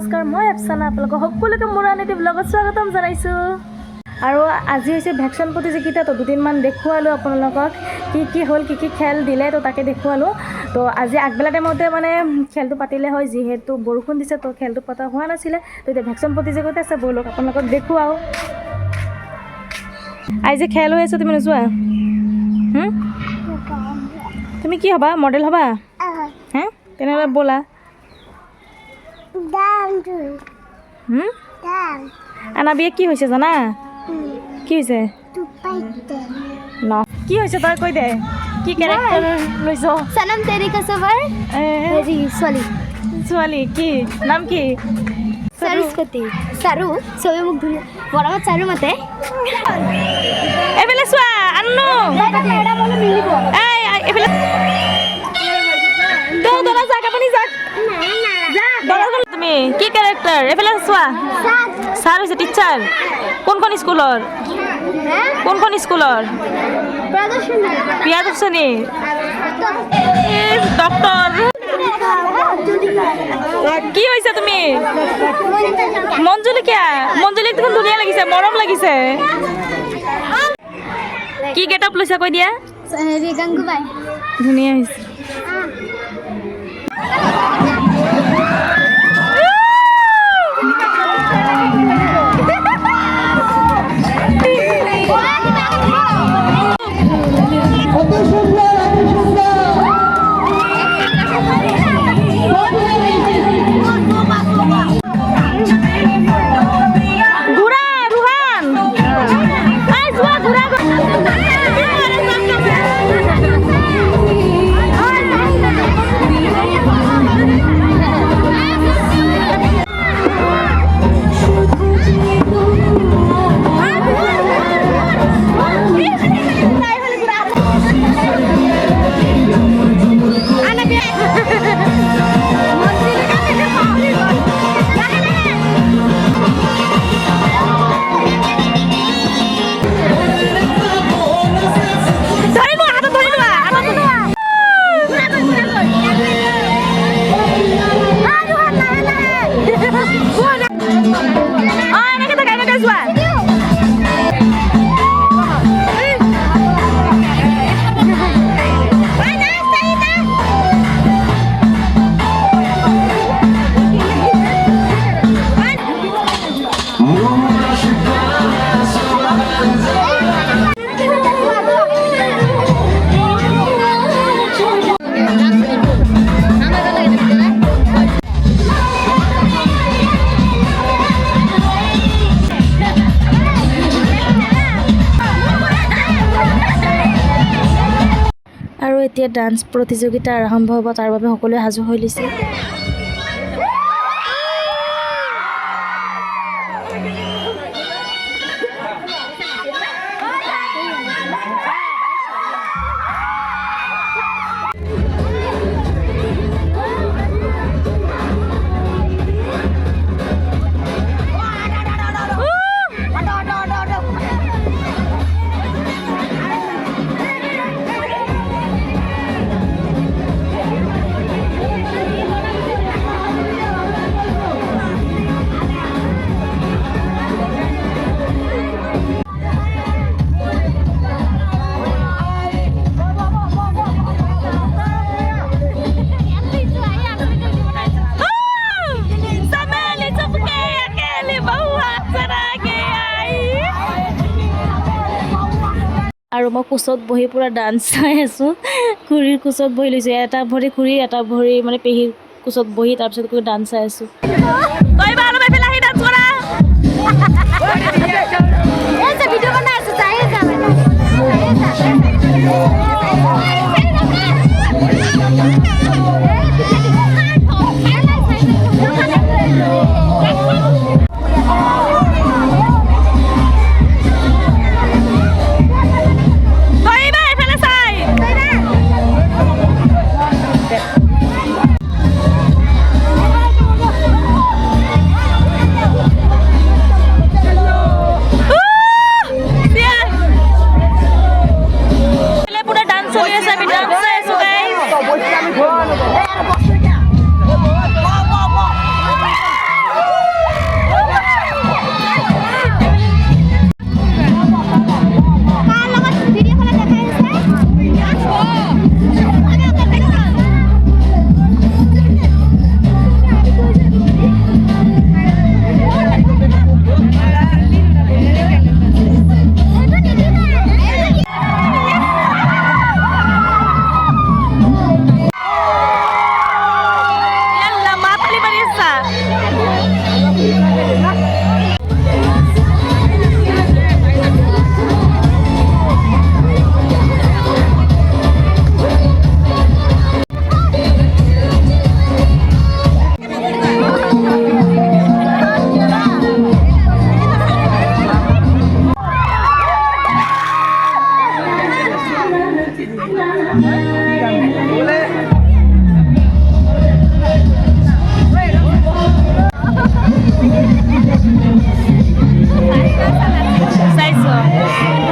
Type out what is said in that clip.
নমস্কাৰ, মই এফচানা আপোনালোকক সকলোকে মোৰ আনটি ব্লগত স্বাগতম জনাইছোঁ। আৰু আজি হৈছে ভেকচিন প্ৰতিযোগিতা। তো দুদিনমান দেখুৱালোঁ আপোনালোকক কি হ'ল, কি খেল দিলে, তো তাকে দেখুৱালোঁ। তো আজি আগবেলা টাইমতে মানে খেলটো পাতিলে হয়, যিহেতু বৰষুণ দিছে, তো খেলটো পতা হোৱা নাছিলে। তো এতিয়া ভেকচিন প্ৰতিযোগিতা আছে, ব'লক আপোনালোকক দেখুৱাওঁ। আজি খেল হৈ আছে, তুমি নোযোৱা? তুমি কি হ'বা, মডেল হ'বা? হে তেনেহ'লে ব'লা। আনাবিয়ে কি হৈছে জানা? কি হৈছে ন? কি হৈছে তই কৈ দে, কি কেৰেক্টাৰ লৈছ? সনম তেৰি কসবৰ হেৰি ছোৱালী কি নাম কি? সৰস্বতী। চাৰু চবে মোক ধুনীয়া বৰাবত চাৰু মাতে। এইফালে চোৱা আন্নু, এইফালে দৰা যাক, আপুনি যাক। তুমি কি কেৰেক্টাৰ? এইফালে চোৱা। ছাৰ হৈছে টিচাৰ। কোনখন স্কুলৰ? প্ৰিয়দৰ্শনী ডক্টৰ। কি হৈছে তুমি? মঞ্জুলি কিয়া? মঞ্জুলিক দেখোন ধুনীয়া লাগিছে, মৰম লাগিছে। কি গেট আপ লৈছা কৈ দিয়া? গংগুবাই ধুনীয়া হৈছে। আৰু এতিয়া ডান্স প্ৰতিযোগিতা আৰম্ভ হ'ব, তাৰ বাবে সকলোৱে সাজু হৈ লৈছে। আৰু মই কোচত বহি পূৰা ডান্স চাই আছোঁ। খুৰীৰ কোচত বহি লৈছোঁ, এটা ভৰি খুৰী, এটা ভৰি মানে পেহীৰ কোচত বহি, তাৰপিছত গৈ ডান্স চাই আছোঁ। পুৰা পাইছ